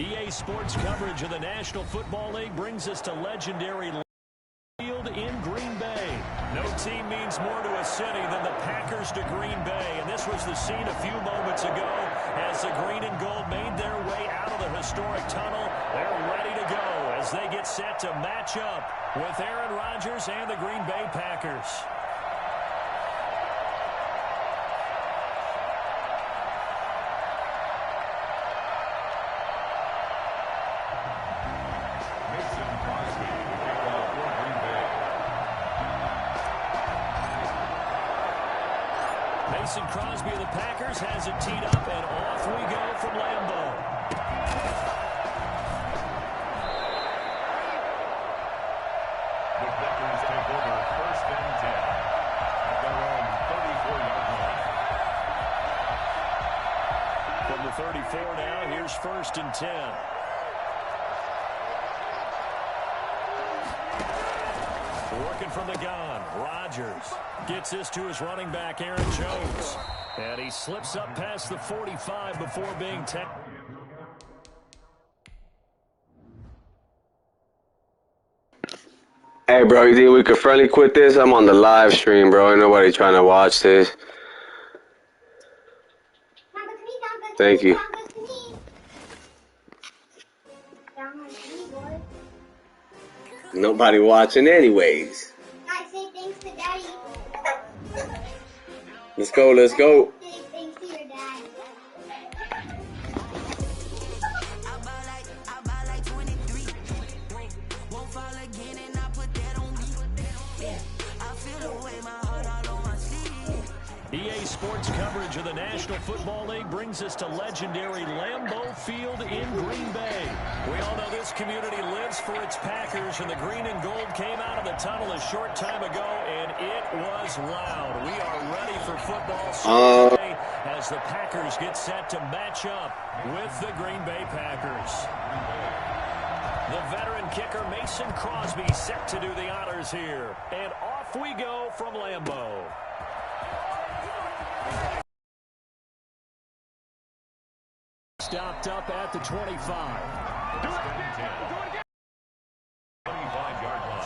EA Sports coverage of the National Football League brings us to legendary Field in Green Bay. No team means more to a city than the Packers to Green Bay, and this was the scene a few moments ago as the green and gold made their way out of the historic tunnel. They're ready to go as they get set to match up with Aaron Rodgers and the Green Bay Packers. Mason Crosby of the Packers has it teed up, and off we go from Lambeau. The Packers take over 1st and 10 at their own 34-yard line. From the 34 now, here's 1st and 10. Working from the gun, Rodgers gets this to his running back, Aaron Jones. And he slips up past the 45 before being tackled. Hey, bro, you think we could friendly quit this? I'm on the live stream, bro. Ain't nobody trying to watch this. Thank you. Nobody watching anyways. I say thanks to Daddy. Let's go, let's go. Say thanks to your dad. I buy like 23. Won't fall again and I put that on me. Yeah, I feel the way my heart all on my sleeve. EA Sports coverage of the National Football League brings us to legendary Lambeau Field in Green Bay. We all know this community lives for its Packers, and the green and gold came out of the tunnel a short time ago, and it was loud. We are ready for football today as the Packers get set to match up with the Green Bay Packers. The veteran kicker Mason Crosby set to do the honors here, and off we go from Lambeau. Stopped up at the 25. 25-yard line.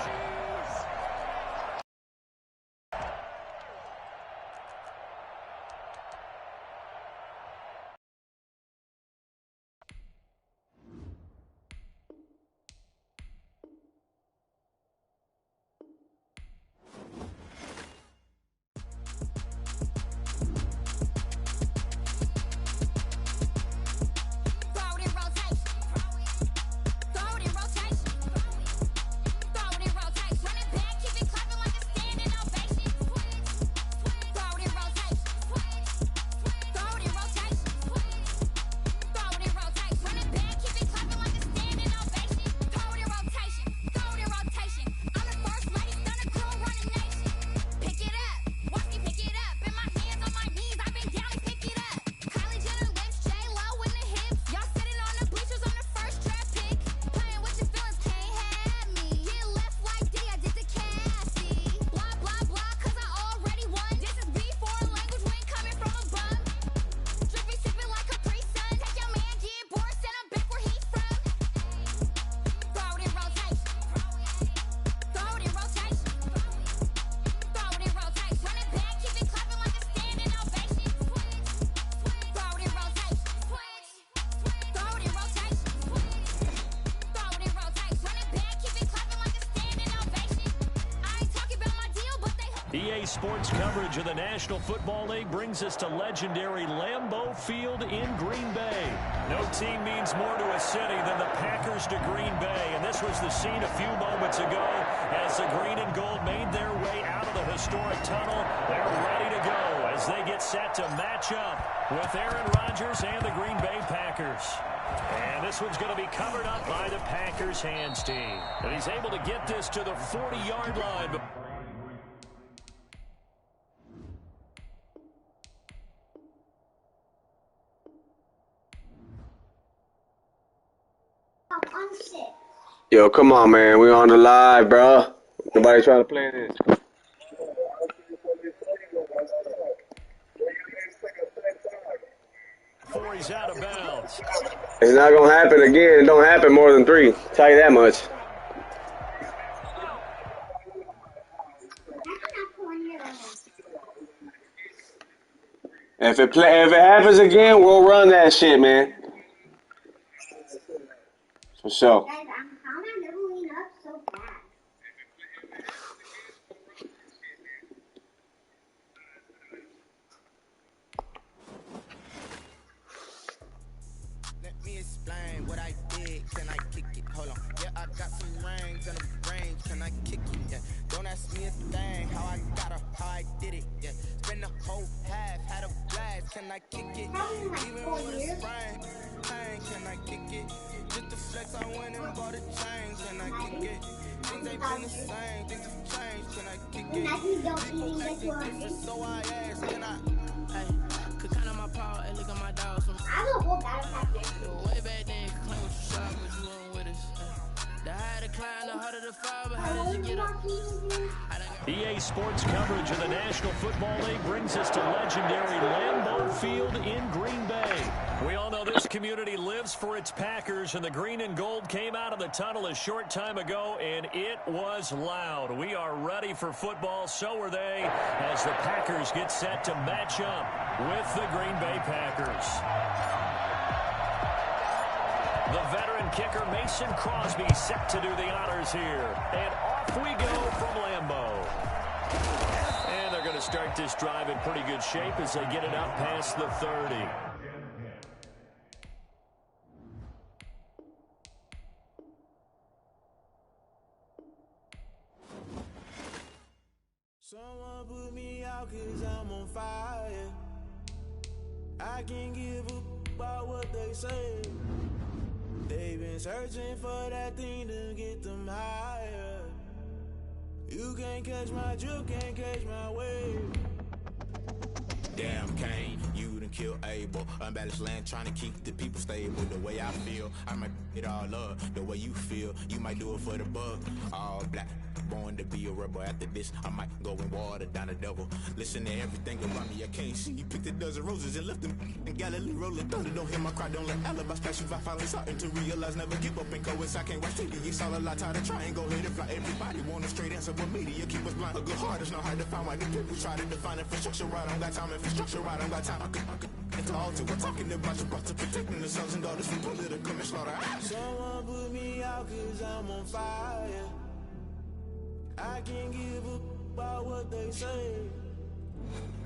EA Sports coverage of the National Football League brings us to legendary Lambeau Field in Green Bay. No team means more to a city than the Packers to Green Bay, and this was the scene a few moments ago as the green and gold made their way out of the historic tunnel. They're ready to go as they get set to match up with Aaron Rodgers and the Green Bay Packers. And this one's going to be covered up by the Packers hands team. And he's able to get this to the 40-yard line. Yo, come on, man. We on the live, bro. Nobody trying to play this. before he's out of bounds. It's not going to happen again. It don't happen more than 3. Tell you that much. If it happens again, we'll run that shit, man. For sure. Guys, how am I leveling up so fast? Let me explain what I did. Can I kick it? Hold on. Yeah, I got some rings and a range. Can I kick it? Yeah. Don't ask me a thing. How I got her, how I did it. Yeah. Spend the whole half, had a blast. Can I kick it? Even with a sprain. Pain, can I kick it? Just the flex, I went and bought a chain. Can I kick it? Things ain't been the same. Things have changed. Can I kick it? People acting different, so I ask. Can I? Hey, could count on my paw and look at my dogs. I have a whole battle pack there. Way back then, could claim what you shot, but you weren't with us. The higher the climb, the harder the fall, but how did you get up? EA Sports coverage of the National Football League brings us to legendary Lambeau Field in Green Bay. We all know this community lives for its Packers, and the green and gold came out of the tunnel a short time ago, and it was loud. We are ready for football, so are they, as the Packers get set to match up with the Green Bay Packers. The veteran kicker Mason Crosby set to do the honors here. And off we go from Lambeau. And they're going to start this drive in pretty good shape as they get it up past the 30. Someone put me out 'cause I'm on fire. I can't give a about what they say. They've been searching for that thing to get them higher. You can't catch my drift, can't catch my wave. Damn, Kane, you done killed Abel. Unbalanced land, trying to keep the people stable. The way I feel, I might it all up. The way you feel, you might do it for the bug. All black, born to be a rebel. After this, I might go and water down the devil. Listen to everything around me, I can't see. You picked a dozen roses and left them in Galilee rolling thunder. Don't hear my cry, don't let alibis pass you. I finally starting to realize, never give up and coincide. I can't watch TV, it's all a lot. Tired of trying, go ahead and fly. Everybody want a straight answer, but media keep us blind. A good heart is not hard to find. Why the people try to define infrastructure right? I don't got time, infrastructure right? I don't got time. I could it's all to we're talking about your brother, protecting the sons and daughters from political manslaughter. Someone put me out 'cause I'm on fire. I can't give a about what they say.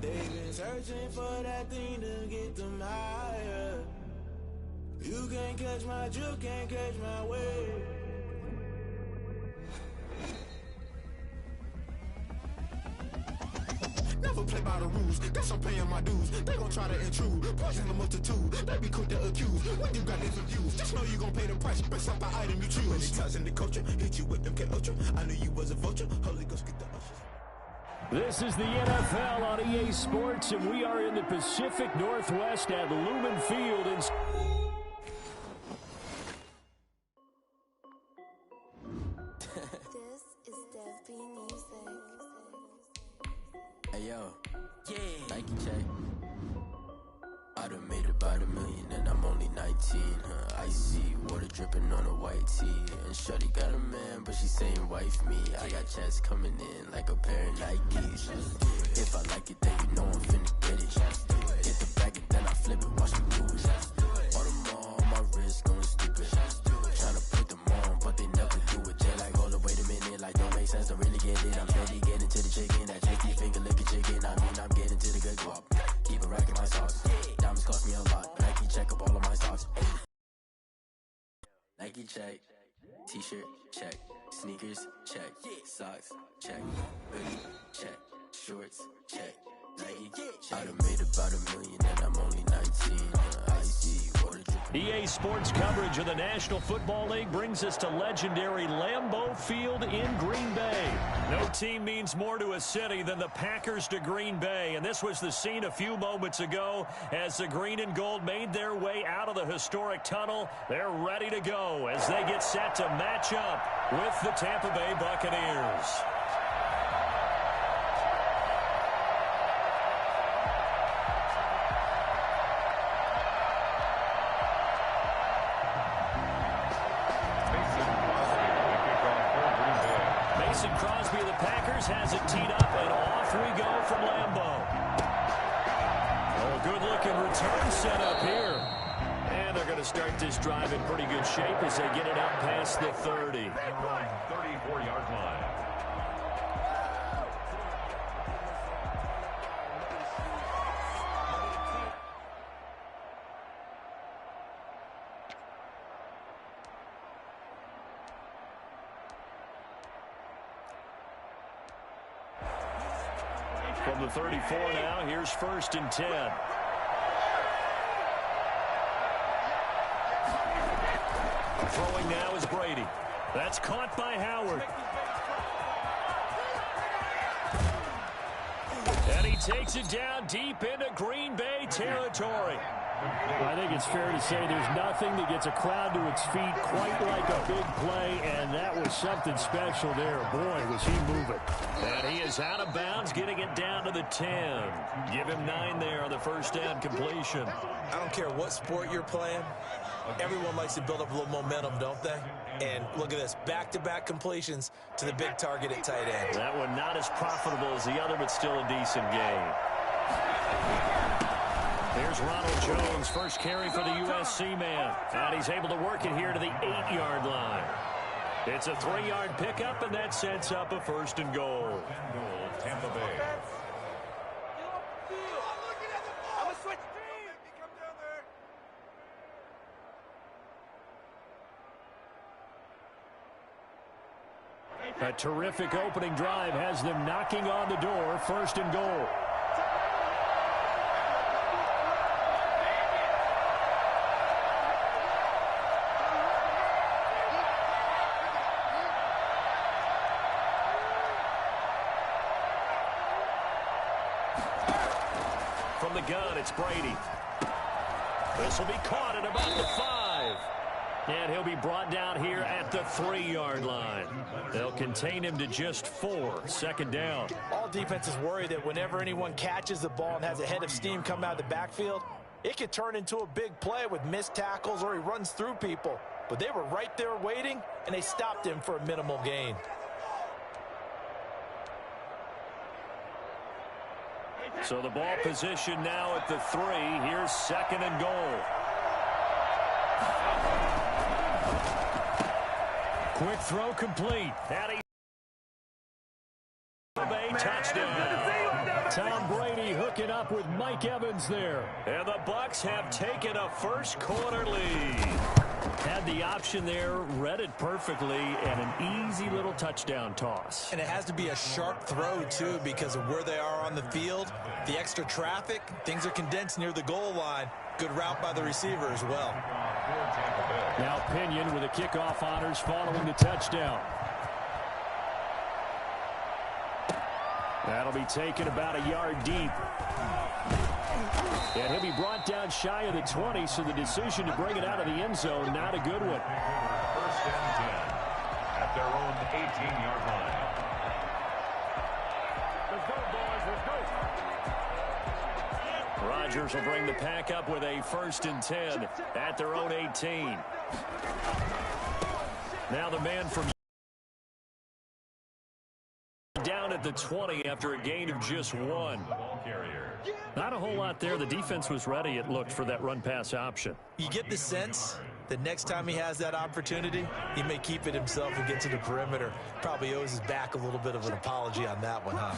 They've been searching for that thing to get them higher. You can't catch my drift, can't catch my wave. Never play by the rules, guess I'm paying my dues. They gon' try to intrude, poison the multitude. They be quick to accuse, when you got different views. Just know you gon' pay the price, based off the item you choose. When it ties in the culture, hit you with MK Ultra. I knew you was a vulture, Holy Ghost get the ushers. This is the NFL on EA Sports, and we are in the Pacific Northwest at Lumen Field in... This is Dev B Music. Hey yo, yeah, Nike check. I done made about $1 million and I'm only 19. Icy water dripping on a white tee. And shorty got a man, but she saying wife me. I got checks coming in like a pair of Nikes. If I like it, then you know I'm finna get it. Get the bag and then I flip it, watch me lose. All them on my wrist going stupid. Tryna put them on, but they never do it. They like, hold up, wait a minute, like don't make sense, don't really get it. I'm steady getting to the chicken, that tasty finger licking chicken. I mean, I'm getting to the good guap. Keep a rack in my socks. Diamonds cost me a lot. Nike check up all of my socks. Nike check. T-shirt check. Sneakers check. Socks check. Hoodie check. Shorts check. Nike check. I done made about $1 million and I'm only 19. Icy water drip. EA Sports coverage of the National Football League brings us to legendary Lambeau Field in Green Bay. No team means more to a city than the Packers to Green Bay, and this was the scene a few moments ago as the green and gold made their way out of the historic tunnel. They're ready to go as they get set to match up with the Tampa Bay Buccaneers. has it teed up, and off we go from Lambeau. Oh, good-looking return set up here. And they're going to start this drive in pretty good shape as they get it out past the 30. 34-yard line. From the 34 now, here's 1st and 10. Throwing now is Brady. That's caught by Howard. And he takes it down deep into Green Bay territory. I think it's fair to say there's nothing that gets a crowd to its feet quite like a big play, and that was something special there. Boy, was he moving. And he is out of bounds, getting it down to the 10. Give him 9 there on the first down completion. I don't care what sport you're playing. Everyone likes to build up a little momentum, don't they? And look at this, back-to-back completions to the big target at tight end. That one not as profitable as the other, but still a decent gain. Here's Ronald Jones, first carry for the USC man. And he's able to work it here to the 8-yard line. It's a 3-yard pickup, and that sets up a 1st and goal. Tampa Bay. A terrific opening drive has them knocking on the door, 1st and goal. From the gun, it's Brady. This will be caught at about the 5. And he'll be brought down here at the 3-yard line. They'll contain him to just 4. 2nd down. All defenses worry that whenever anyone catches the ball and has a head of steam come out of the backfield, it could turn into a big play with missed tackles or he runs through people. But they were right there waiting, and they stopped him for a minimal gain. So the ball position now at the 3. Here's 2nd and goal. Quick throw complete. Touchdown. Tom Brady hooking up with Mike Evans there. And the Bucs have taken a first-quarter lead. Had the option there, read it perfectly, and an easy little touchdown toss. And it has to be a sharp throw, too, because of where they are on the field. The extra traffic, things are condensed near the goal line. Good route by the receiver as well. Now Pinion with the kickoff honors following the touchdown. That'll be taken about a yard deep. And he'll be brought down shy of the 20, so the decision to bring it out of the end zone, not a good one. 1st and 10 at their own 18-yard line. Let's go, boys. Let's go. Rodgers will bring the pack up with a 1st and 10 at their own 18. Now the man from down at the 20 after a gain of just 1. Not a whole lot there. The defense was ready, it looked, for that run-pass option. You get the sense that next time he has that opportunity, he may keep it himself and get to the perimeter. Probably owes his back a little bit of an apology on that one, huh?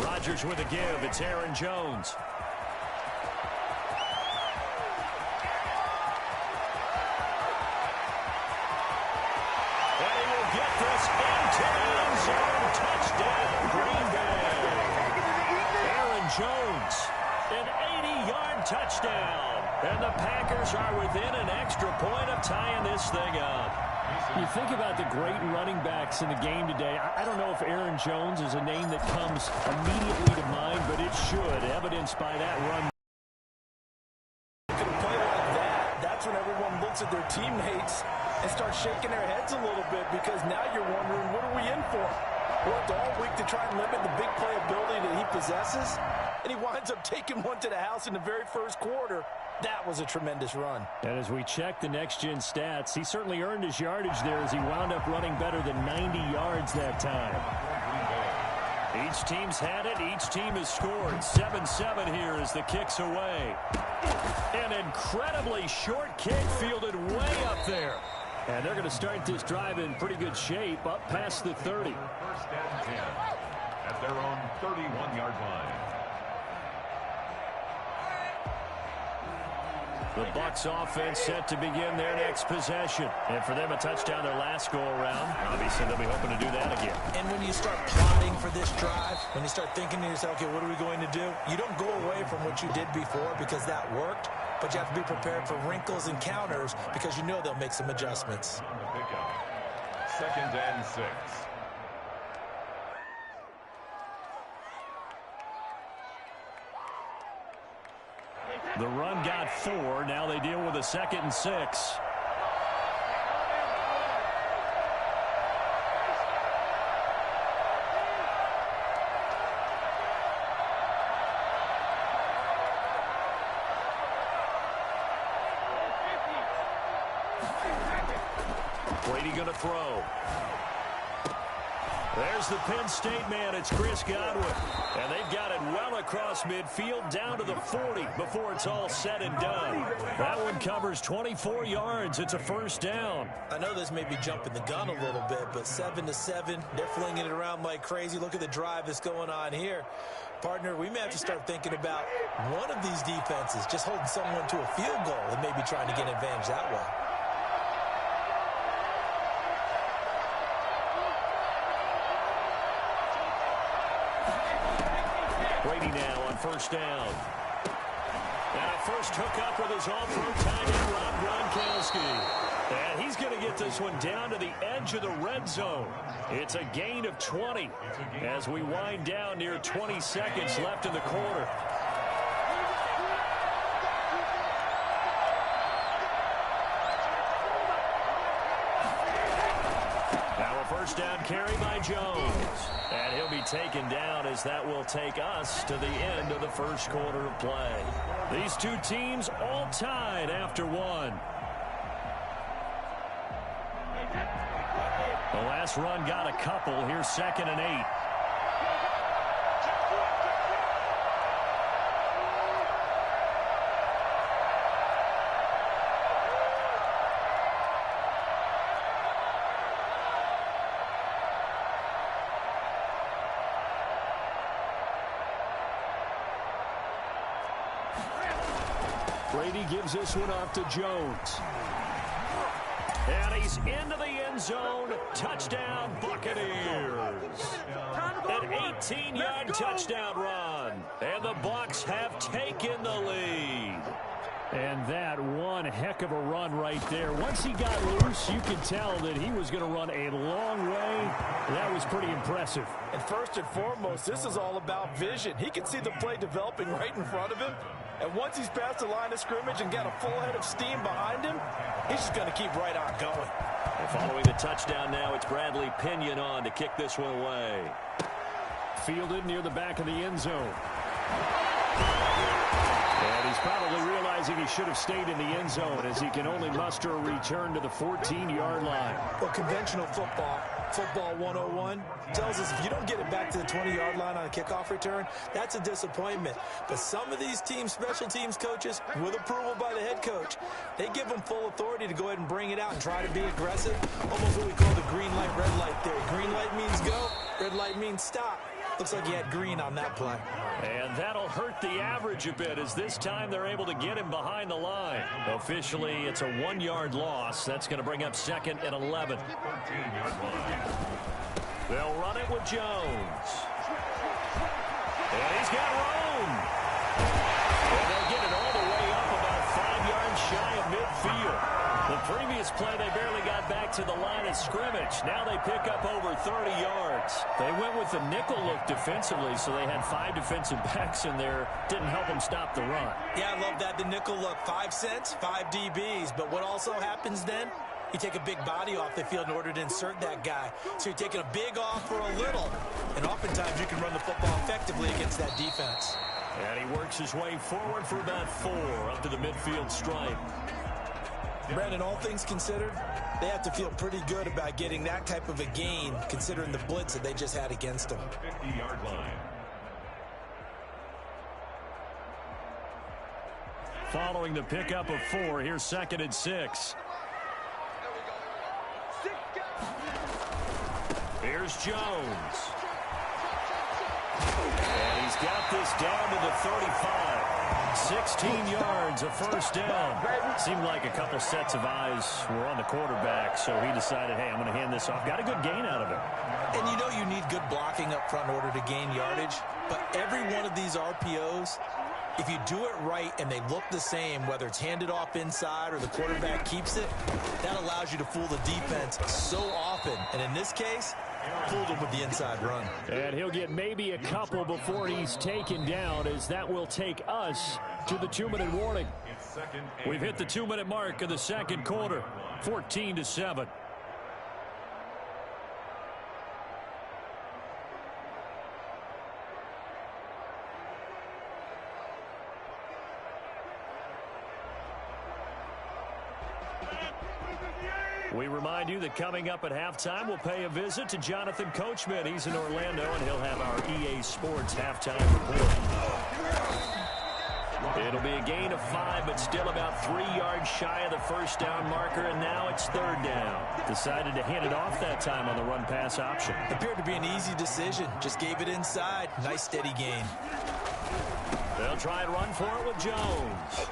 Rodgers with a give. It's Aaron Jones. And he will get this into the end zone. Touchdown, Green Bay. Aaron Jones, an 80-yard touchdown. And the Packers are within an extra point of tying this thing up. You think about the great running backs in the game today. I don't know if Aaron Jones is a name that comes immediately to mind, but it should, evidenced by that run. Can play like that, that's when everyone looks at their teammates and starts shaking their heads a little bit, because now you're wondering, what are we in for? Worked all week to try and limit the big play ability that he possesses, and he winds up taking one to the house in the very first quarter. That was a tremendous run. And as we check the next-gen stats, he certainly earned his yardage there as he wound up running better than 90 yards that time. Each team's had it. Each team has scored. 7-7 here as the kick's away. An incredibly short kick fielded way up there. And they're going to start this drive in pretty good shape up past the 30. First and 10 at their own 31-yard line. The Bucs offense set to begin their next possession. And for them, a touchdown their last go-around. Obviously, they'll be hoping to do that again. And when you start plotting for this drive, when you start thinking to yourself, okay, what are we going to do? You don't go away from what you did before because that worked, but you have to be prepared for wrinkles and counters because you know they'll make some adjustments. On the pickup. 2nd and 6. The run got 4. Now they deal with a 2nd and 6. Brady going to throw. There's the Penn State man. It's Chris Godwin. And they've got it well across midfield down to the 40 before it's all said and done. That one covers 24 yards. It's a first down. I know this may be jumping the gun a little bit, but 7-7, they're flinging it around like crazy. Look at the drive that's going on here. Partner, we may have to start thinking about one of these defenses just holding someone to a field goal and maybe trying to get an advantage that way. Brady now on first down. And a first hookup with his all-pro tight end, Rob Gronkowski. And he's going to get this one down to the edge of the red zone. It's a gain of 20 as we wind down near 20 seconds left in the quarter. Now a first down carry by Jones. And he'll be taken down as that will take us to the end of the first quarter of play. These two teams all tied after one. The last run got a couple. Here's 2nd and 8. Brady gives this one off to Jones. And he's into the end zone. Touchdown, Buccaneers. An 18-yard touchdown run. And the Bucs have taken the lead. And that one heck of a run right there. Once he got loose, you could tell that he was going to run a long way. That was pretty impressive. And first and foremost, this is all about vision. He can see the play developing right in front of him. And once he's past the line of scrimmage and got a full head of steam behind him, he's just going to keep right on going. And following the touchdown now, it's Bradley Pinion on to kick this one away. Fielded near the back of the end zone. And he's probably realizing he should have stayed in the end zone as he can only muster a return to the 14-yard line. Well, conventional football 101, tells us if you don't get it back to the 20-yard line on a kickoff return, that's a disappointment. But some of these teams, special teams coaches, with approval by the head coach, they give them full authority to go ahead and bring it out and try to be aggressive. Almost what we call the green light, red light theory. Green light means go, red light means stop. Looks like he had green on that play. And that'll hurt the average a bit as this time they're able to get him behind the line. Officially, it's a 1-yard loss. That's going to bring up 2nd and 11. They'll run it with Jones. And he's got room. And they'll get it all the way up about 5 yards shy of midfield. The previous play, they barely got back to the line of scrimmage. Now they pick up over 30 yards. They went with the nickel look defensively, so they had 5 defensive backs in there. Didn't help them stop the run. Yeah, I love that, the nickel look. 5 cents, 5 DBs. But what also happens then? You take a big body off the field in order to insert that guy. So you're taking a big off for a little. And oftentimes you can run the football effectively against that defense. And he works his way forward for about 4 up to the midfield stripe. Brandon, all things considered, they have to feel pretty good about getting that type of a gain, considering the blitz that they just had against them. 50-yard line. Following the pickup of 4, here's 2nd and 6. Here's Jones. And he's got this down to the 35. 16 yards, a first down. Seemed like a couple sets of eyes were on the quarterback, so he decided, hey, I'm going to hand this off. Got a good gain out of it. And you know you need good blocking up front in order to gain yardage, but every one of these RPOs, if you do it right and they look the same, whether it's handed off inside or the quarterback keeps it, that allows you to fool the defense so often. And in this case, fooled him with the inside run. And he'll get maybe a couple before he's taken down, as that will take us to the 2-minute warning. We've hit the 2-minute mark of the second quarter, 14-7. We remind you that coming up at halftime, we'll pay a visit to Jonathan Coachman. He's in Orlando, and he'll have our EA Sports halftime report. It'll be a gain of 5, but still about 3 yards shy of the first down marker, and now it's 3rd down. Decided to hand it off that time on the run-pass option. Appeared to be an easy decision. Just gave it inside. Nice steady gain. They'll try and run for it with Jones.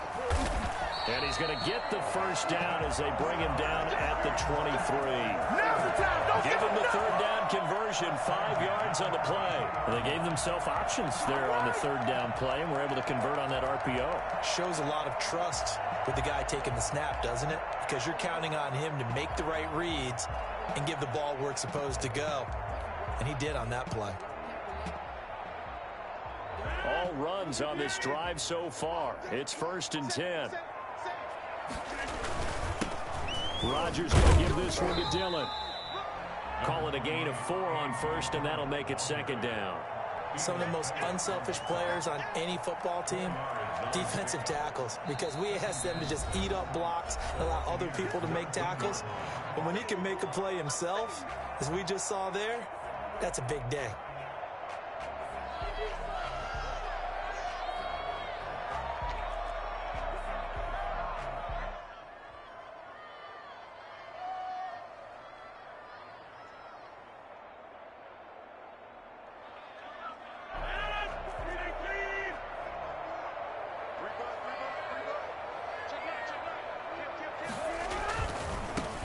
And he's going to get the first down as they bring him down at the 23. Give him the 3rd down conversion, 5 yards on the play. And they gave themselves options there on the 3rd down play, and were able to convert on that RPO. Shows a lot of trust with the guy taking the snap, doesn't it? Because you're counting on him to make the right reads and give the ball where it's supposed to go. And he did on that play. All runs on this drive so far. It's 1st and 10. Rodgers going to give this one to Dillon. Call it a gain of 4 on 1st, and that'll make it 2nd down. Some of the most unselfish players on any football team, defensive tackles, because we ask them to just eat up blocks and allow other people to make tackles. But when he can make a play himself, as we just saw there, that's a big day.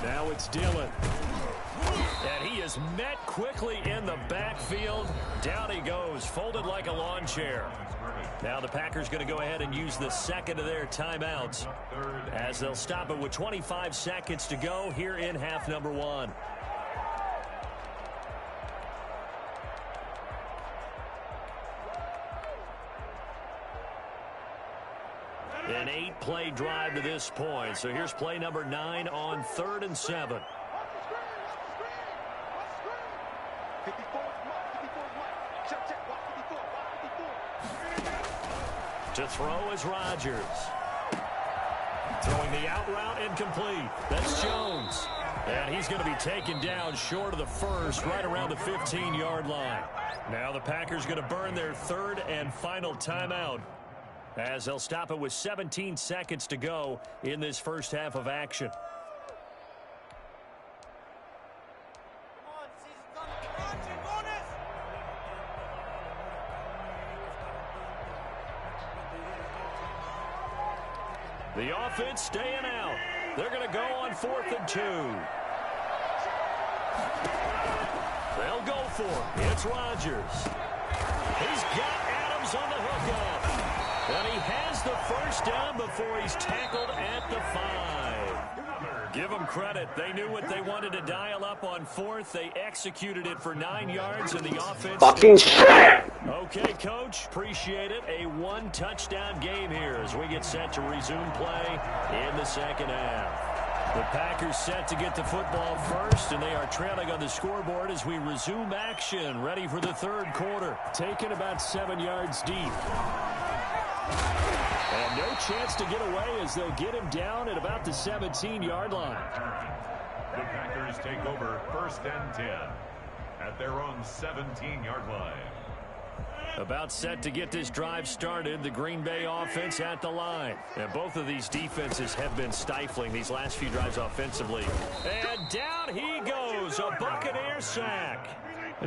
Now it's Dillon. And he is met quickly in the backfield. Down he goes, folded like a lawn chair. Now the Packers going to go ahead and use the 2nd of their timeouts, as they'll stop it with 25 seconds to go here in half number 1. An 8-play drive to this point. So here's play number 9 on 3rd and 7. To throw is Rodgers. Throwing the out route incomplete. That's Jones. And he's going to be taken down short of the 1st, right around the 15-yard line. Now the Packers going to burn their 3rd and final timeout, as they'll stop it with 17 seconds to go in this first half of action. The offense staying out. They're going to go on 4th and 2. They'll go for it. It's Rodgers. He's got Adams on the hookup. And he has the first down before he's tackled at the 5. Give them credit. They knew what they wanted to dial up on 4th. They executed it for 9 yards, and the offense... Fucking shit! Okay, Coach. Appreciate it. A 1-touchdown game here as we get set to resume play in the second half. The Packers set to get the football first, and they are trailing on the scoreboard as we resume action, ready for the 3rd quarter. Taken about 7 yards deep. And no chance to get away as they'll get him down at about the 17-yard line. The Packers take over 1st and 10 at their own 17-yard line. About set to get this drive started, the Green Bay offense at the line. And both of these defenses have been stifling these last few drives offensively. And down he goes, a Buccaneer sack.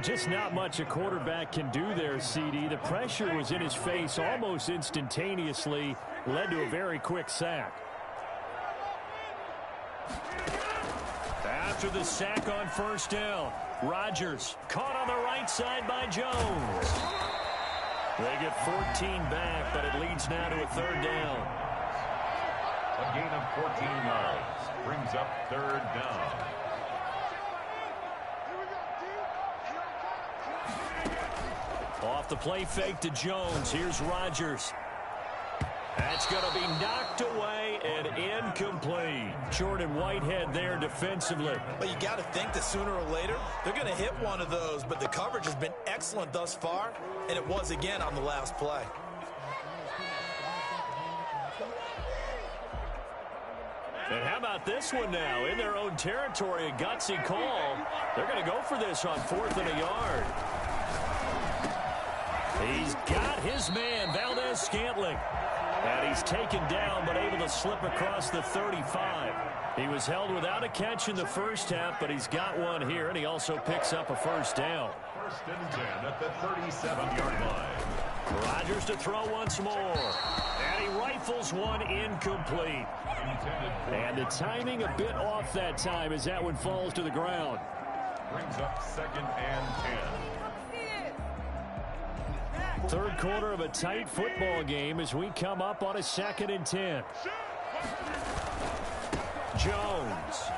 Just not much a quarterback can do there, CD. The pressure was in his face almost instantaneously, led to a very quick sack. After the sack on 1st down, Rodgers caught on the right side by Jones. They get 14 back, but it leads now to a 3rd down. A gain of 14 yards brings up 3rd down. Off the play fake to Jones. Here's Rodgers. That's going to be knocked away and incomplete. Jordan Whitehead there defensively. But you got to think that sooner or later, they're going to hit one of those. But the coverage has been excellent thus far, and it was again on the last play. And how about this one now? In their own territory, a gutsy call. They're going to go for this on 4th and a yard. He's got his man, Valdez-Scantling. And he's taken down, but able to slip across the 35. He was held without a catch in the first half, but he's got one here, and he also picks up a 1st down. 1st and 10 at the 37-yard line. Rodgers to throw once more. And he rifles one incomplete. And the timing a bit off that time as that one falls to the ground. Brings up 2nd and 10. 3rd quarter of a tight football game as we come up on a 2nd and 10. Jones.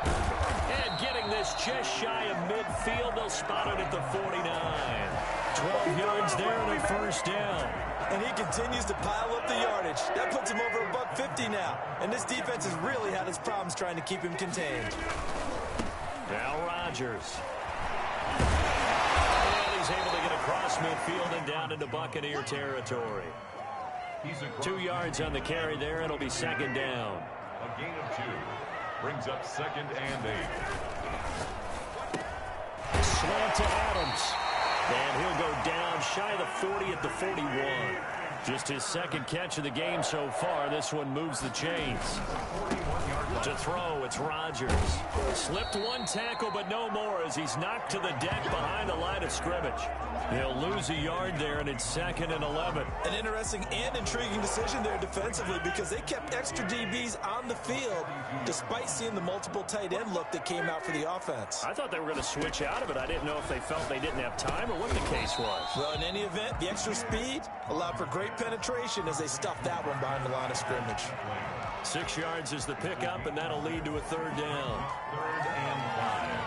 And getting this just shy of midfield. They'll spot it at the 49. 12 yards there and a 1st down. And he continues to pile up the yardage. That puts him over $150 now. And this defense has really had its problems trying to keep him contained. Now Rodgers. He's able to get across midfield and down into Buccaneer territory. 2 yards on the carry there. It'll be 2nd down. A gain of 2 brings up 2nd and 8. Slant to Adams. And he'll go down shy of the 40 at the 41. Just his 2nd catch of the game so far. This one moves the chains. To throw, it's Rodgers. Slipped one tackle, but no more as he's knocked to the deck behind the line of scrimmage. He'll lose a yard there, and it's 2nd and 11. An interesting and intriguing decision there defensively because they kept extra DBs on the field despite seeing the multiple tight end look that came out for the offense. I thought they were going to switch out of it. I didn't know if they felt they didn't have time or what the case was. Well, in any event, the extra speed allowed for great penetration as they stuffed that one behind the line of scrimmage. 6 yards is the pickup, and that'll lead to a 3rd down. 3rd and 5.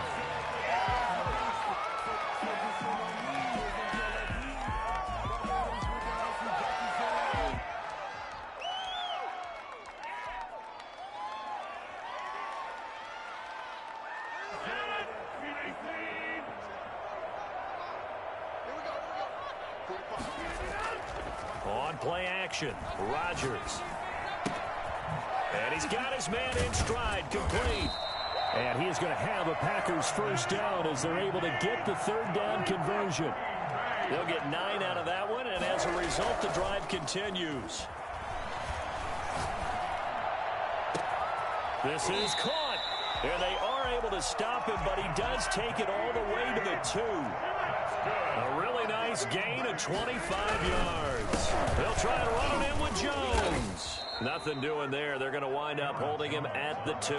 On play action, Rodgers. And he's got his man in stride, complete. And he is going to have a Packers 1st down as they're able to get the 3rd down conversion. They'll get 9 out of that one, and as a result, the drive continues. This is caught. And they are able to stop him, but he does take it all the way to the 2. A really nice gain of 25 yards. They'll try to run it in with Jones. Nothing doing there. They're going to wind up holding him at the 2.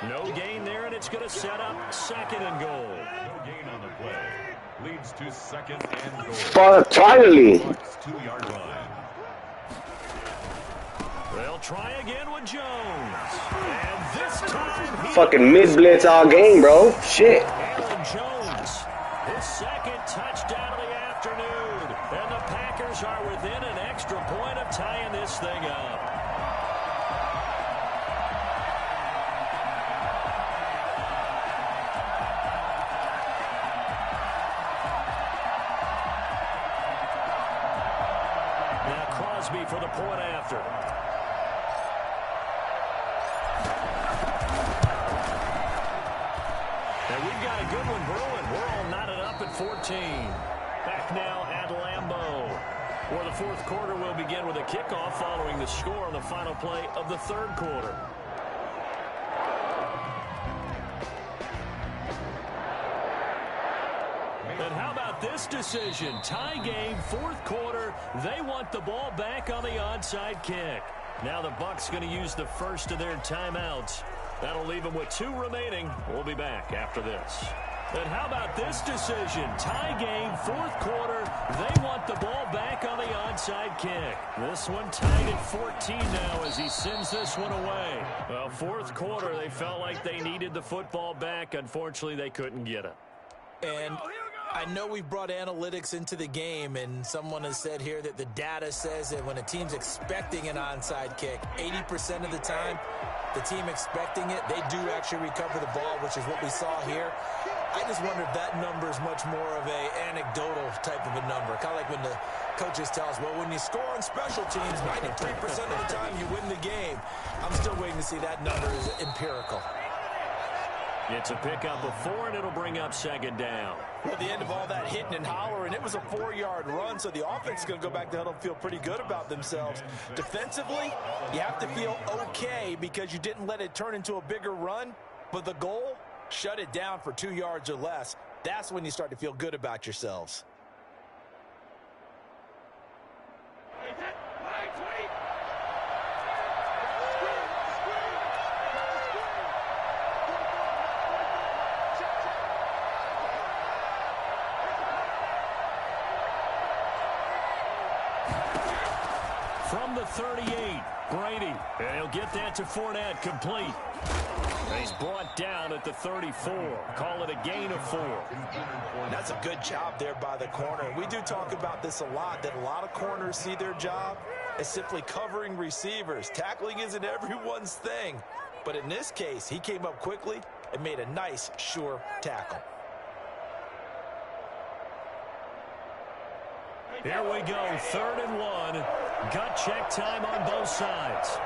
No gain there, and it's going to set up 2nd and goal. No gain on the play. Leads to 2nd and goal. Finally. 2-yard line. They'll try again with Jones. And this time, Fucking mid-blitz all game, bro. Shit. Aaron Jones, his 2nd touchdown of the afternoon. And the Packers are within an extra point of tying this thing up. Crosby for the point after. And we've got a good one brewing. We're all knotted up at 14. Back now at Lambeau, where the fourth quarter will begin with a kickoff following the score on the final play of the third quarter. And how about this decision? Tie game, fourth quarter. They want the ball back on the onside kick. Now the Bucs going to use the first of their timeouts. That'll leave them with 2 remaining. We'll be back after this. And how about this decision? Tie game, fourth quarter. They want the ball back on the onside kick. This one tied at 14 now as he sends this one away. Well, fourth quarter, they felt like they needed the football back. Unfortunately, they couldn't get it. And I know we've brought analytics into the game, and someone has said here that the data says that when a team's expecting an onside kick, 80% of the time, the team expecting it, they do actually recover the ball, which is what we saw here. I just wonder if that number is much more of a anecdotal type of a number. Kind of like when the coaches tell us, well, when you score on special teams, 93% of the time you win the game. I'm still waiting to see that number is empirical. It's a pickup of 4, and it'll bring up second down. At the end of all that hitting and hollering, it was a 4-yard run, so the offense is going to go back to huddle and feel pretty good about themselves. Defensively, you have to feel okay because you didn't let it turn into a bigger run, but the goal, shut it down for 2 yards or less. That's when you start to feel good about yourselves. From the 38, Brady. And he'll get that to Fournette, complete. And he's brought down at the 34. Call it a gain of 4. That's a good job there by the corner. We do talk about this a lot, that a lot of corners see their job as simply covering receivers. Tackling isn't everyone's thing. But in this case, he came up quickly and made a nice, sure tackle. Here we go, 3rd and 1. Gut check time on both sides.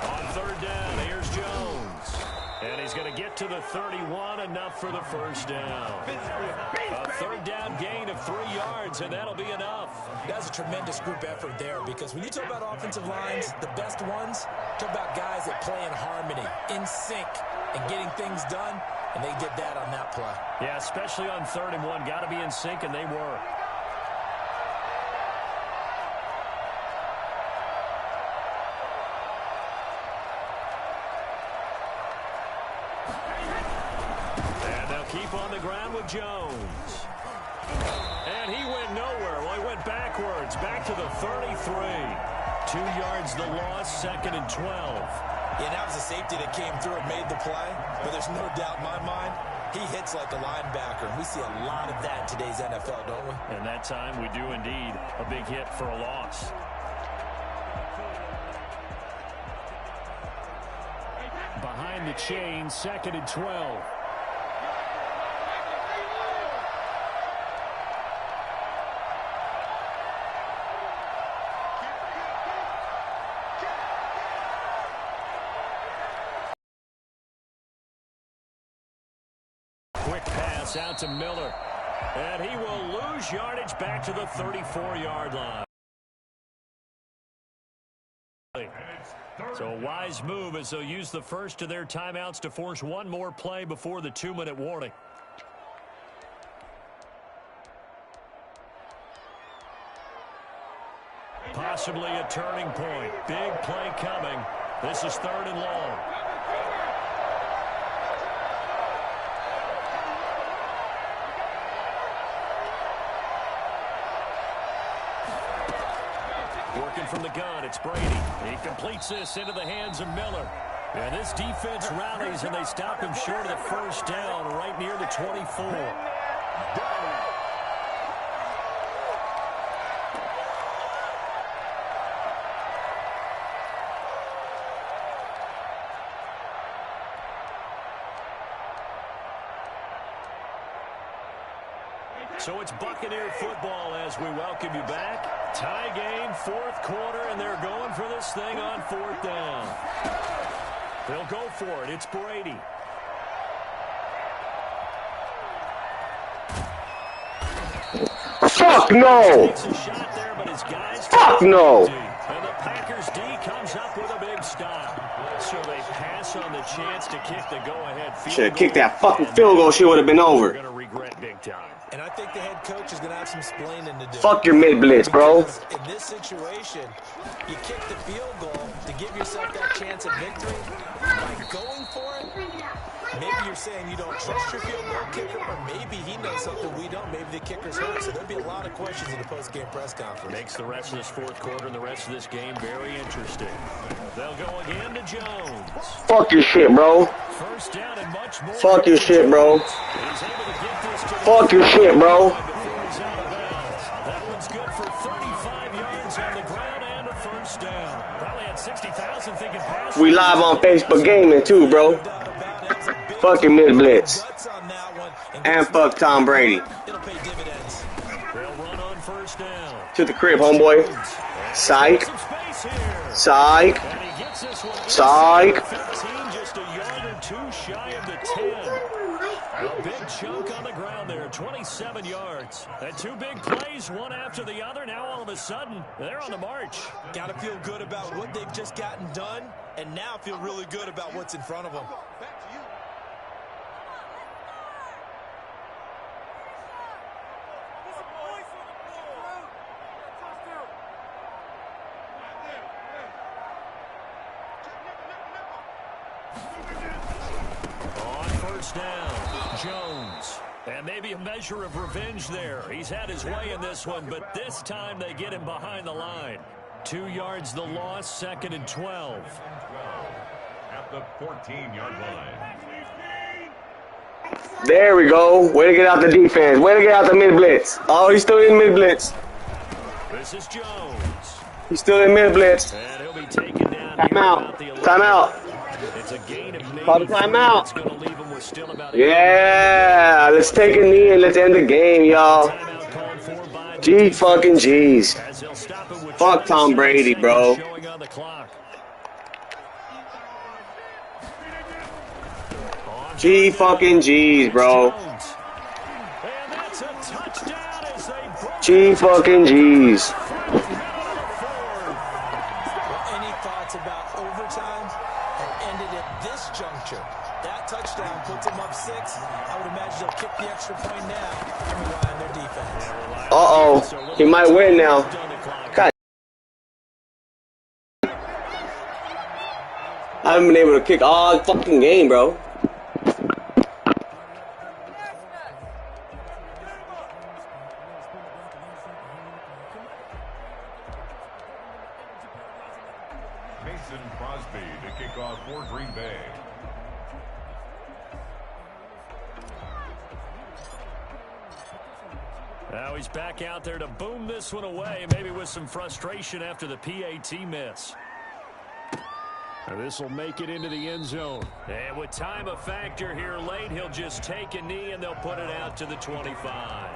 On 3rd down, here's Jones. And he's going to get to the 31, enough for the first down. A 3rd down gain of 3 yards, and that'll be enough. That's a tremendous group effort there, because when you talk about offensive lines, the best ones, talk about guys that play in harmony, in sync, and getting things done, and they did that on that play. Yeah, especially on 3rd and 1. Got to be in sync, and they were. Keep on the ground with Jones. And he went nowhere. Well, he went backwards. Back to the 33. 2 yards the loss, 2nd and 12. Yeah, that was a safety that came through and made the play. But there's no doubt in my mind, he hits like a linebacker. And we see a lot of that in today's NFL, don't we? And that time we do indeed. A big hit for a loss. Behind the chain, 2nd and 12. Out to Miller, and he will lose yardage back to the 34-yard line. So a wise move as they'll use the first of their timeouts to force one more play before the 2-minute warning. Possibly a turning point. Big play coming. This is 3rd and long. Working from the gun, it's Brady. He completes this into the hands of Miller. And this defense rallies, and they stop him short of the first down right near the 24. So it's Buccaneer football as we welcome you back. Tie game, fourth quarter, and they're going for this thing on fourth down. They'll go for it. It's Brady. Fuck no! Fuck no! And the Packers D comes up with a big stop. So they pass on the chance to kick the go-ahead field. Should have kicked that fucking field goal. She would have been over. Going to regret big time. And I think the head coach is going to have some explaining to do. Fuck your mid-blitz, bro. Because in this situation, you kick the field goal to give yourself that chance at victory. By going for it, maybe you're saying you don't trust your field goal kicker, or maybe he knows something we don't. Maybe the kicker's hurt. So there'll be a lot of questions in the post-game press conference. Makes the rest of this fourth quarter and the rest of this game very interesting. They'll go again to Jones. Fuck your shit, bro. First down and much more. Fuck your shit, bro. Fuck your shit, bro. That one's good for 35 yards on the ground and a first down. Probably had 60,000 thinking pass. We live on Facebook Gaming too, bro. Fucking mid-blitz. And fuck Tom Brady. They'll run on first down. To the crib, homeboy. Psych. Psych. Psych. 15, just a yard or two shy of the 10. A big chunk on the ground there, 27 yards. And two big plays, one after the other. Now all of a sudden, they're on the march. Got to feel good about what they've just gotten done, and now feel really good about what's in front of them. Down, Jones. And maybe a measure of revenge there. He's had his way in this one, but this time they get him behind the line. 2 yards the loss, second and 12. At the 14-yard line. There we go. Way to get out the defense. Way to get out the mid-blitz. Oh, he's still in mid-blitz. This is Jones. He's still in mid-blitz. And he'll be taken down. Time out. Time out. It's a gain of Call the timeout. It's going to leave him with still about Yeah, let's take a knee and let's end the game, y'all. G fucking G's. Fuck Tom Brady, bro. G fucking G's, bro. G fucking G's. Any thoughts about overtime? Ended at this juncture. That touchdown puts them up 6. I would imagine they'll kick the extra point now and rely on their defense. Uh-oh. He might win now. God. I haven't been able to kick all fucking game, bro. Mason Crosby to kick off for Green Bay. Now he's back out there to boom this one away, maybe with some frustration after the PAT miss. This will make it into the end zone. And with time a factor here late, he'll just take a knee and they'll put it out to the 25.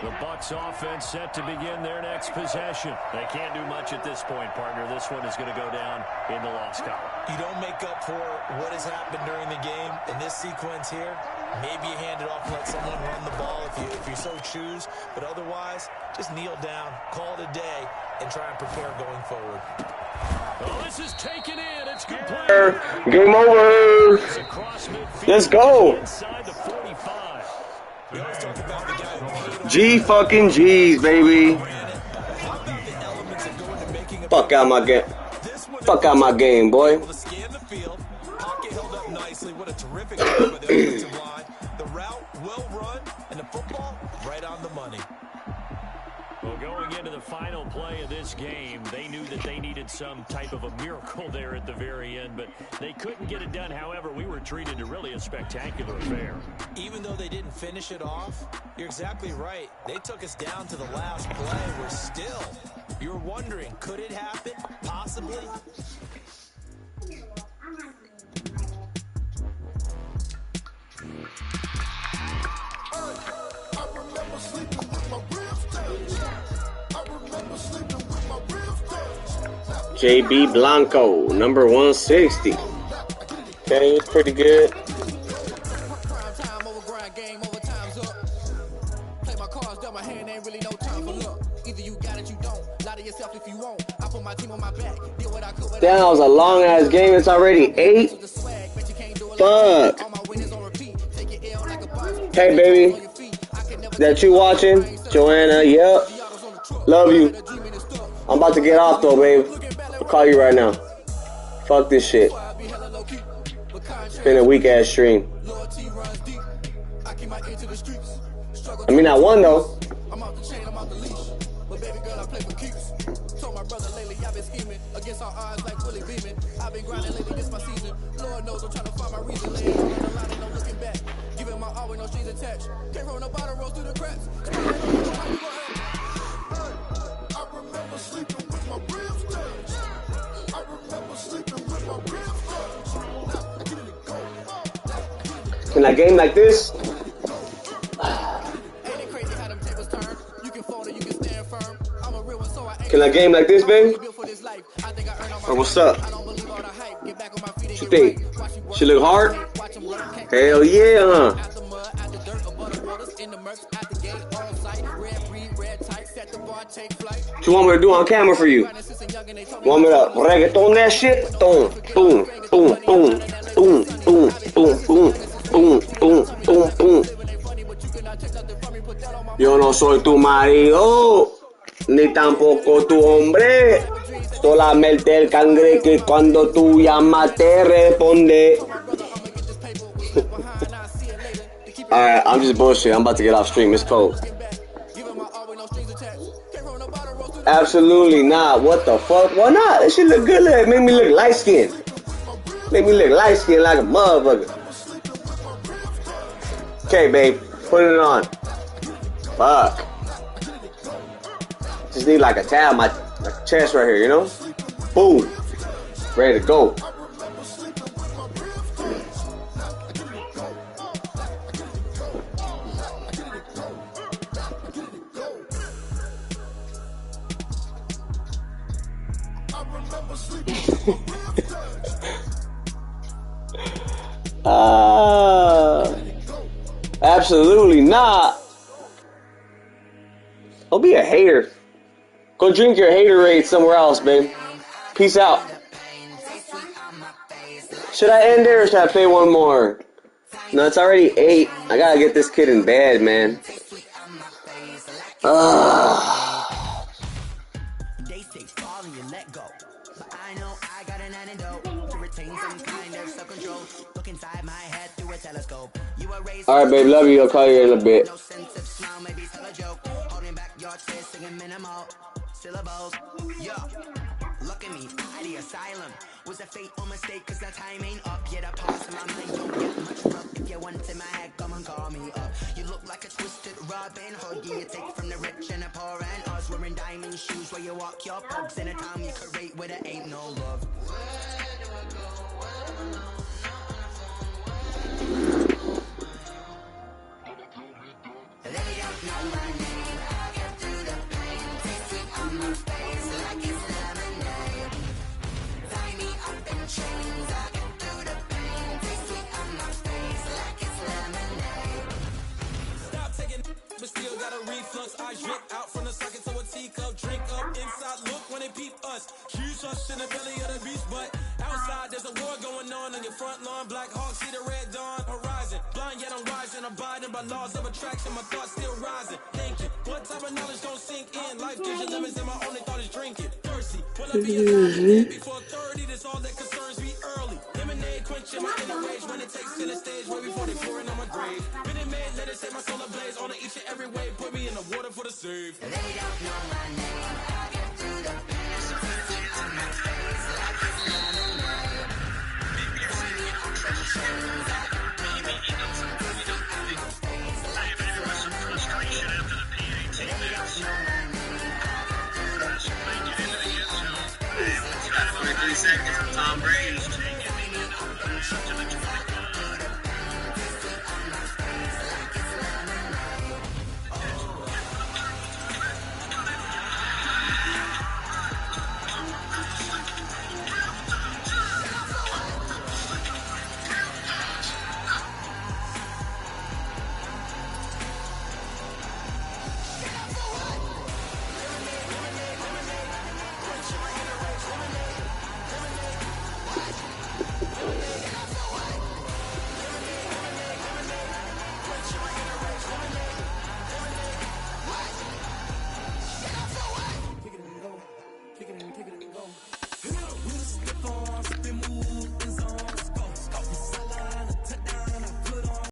The Bucs offense set to begin their next possession. They can't do much at this point, partner. This one is going to go down in the loss column. You don't make up for what has happened during the game in this sequence here. Maybe you hand it off and let someone run the ball if you so choose. But otherwise, just kneel down, call it a day, and try and prepare going forward. Oh, this is taken in. It's complete. Game over. Let's go. Inside the 45. G fucking G's, baby. Fuck out my game. Fuck out my game, boy. The route well run and the football right on the money. Well, going into the final play of this game, they knew that they needed some type of a miracle there at the very end, but they couldn't get it done. However, we were treated to really a spectacular affair. Even though they didn't finish it off, you're exactly right. They took us down to the last play. We're still, you're wondering, could it happen? Possibly. JB Blanco, number 160. Okay, it's pretty good. Damn, that was a long ass game. It's already 8. Fuck. Hey, baby. That you watching? Joanna, yep. Love you. I'm about to get off though, babe. I'll call you right now. Fuck this shit. It's been a weak ass stream. I mean, I won though. Can I game like this? Can I game like this, babe? Or what's up? What you think? She look hard? Hell yeah, huh? What you want me to do on camera for you? Want me to reggaeton that shit? Boom, boom, boom, boom, boom, boom, boom, boom, boom, boom, boom, boom. Yo no soy tu marido, ni tampoco tu hombre. Solamente el cangre que cuando tú llamas te responde. Alright, I'm just bullshit. I'm about to get off stream. It's cold. Absolutely not. What the fuck? Why not? That shit look good. It made me look light skinned. Make me look light skinned like a motherfucker. Okay, babe. Put it on. Fuck. Just need like a tab, my chest right here, you know? Boom. Ready to go. Absolutely not. Don't be a hater. Go drink your haterade somewhere else, babe. Peace out. Should I end there or should I play one more? No, it's already 8. I gotta get this kid in bed, man. Alright, babe, love you. I'll call you in a bit. Look at me, out the asylum. Was a fate or mistake, cause the time ain't up yet. I pass in my mind, don't get much rough. If you want in my head, come and call me up. You look like a twisted Robin Hood. You take from the rich and the poor and us. Wearing diamond shoes where you walk your pugs. In a town you could rate where there ain't no love. They don't know my name. I get through the pain. Tasting on my face like it's lemonade. Tie me up in chains. I get through the pain. Tasting on my face like it's lemonade. Stop taking, but still got a reflux. I drip out from the socket to a teacup. Drink up inside. Look when they peep us. Shoes us in the belly of the beast, but outside there's a war going on your front lawn. Black Hawk see the red dawn horizon. Blind yet I'm rising, abiding by laws of attraction. My thoughts still rising. Thinking, what type of knowledge don't sink in? Life gives you limits and my only thought is drinking. Thirsty, will I be a before 30? That's all that concerns me early. Lemonade quenching my inner rage when it takes to the stage way before they pouring on my grave. Been in made, let it set my soul ablaze. On each and every way, put me in the water for the save. They don't know my name. I get through the pain. Tasting on my face like it's lemonade. Baby, I'm chains. I Seconds from Tom Brady.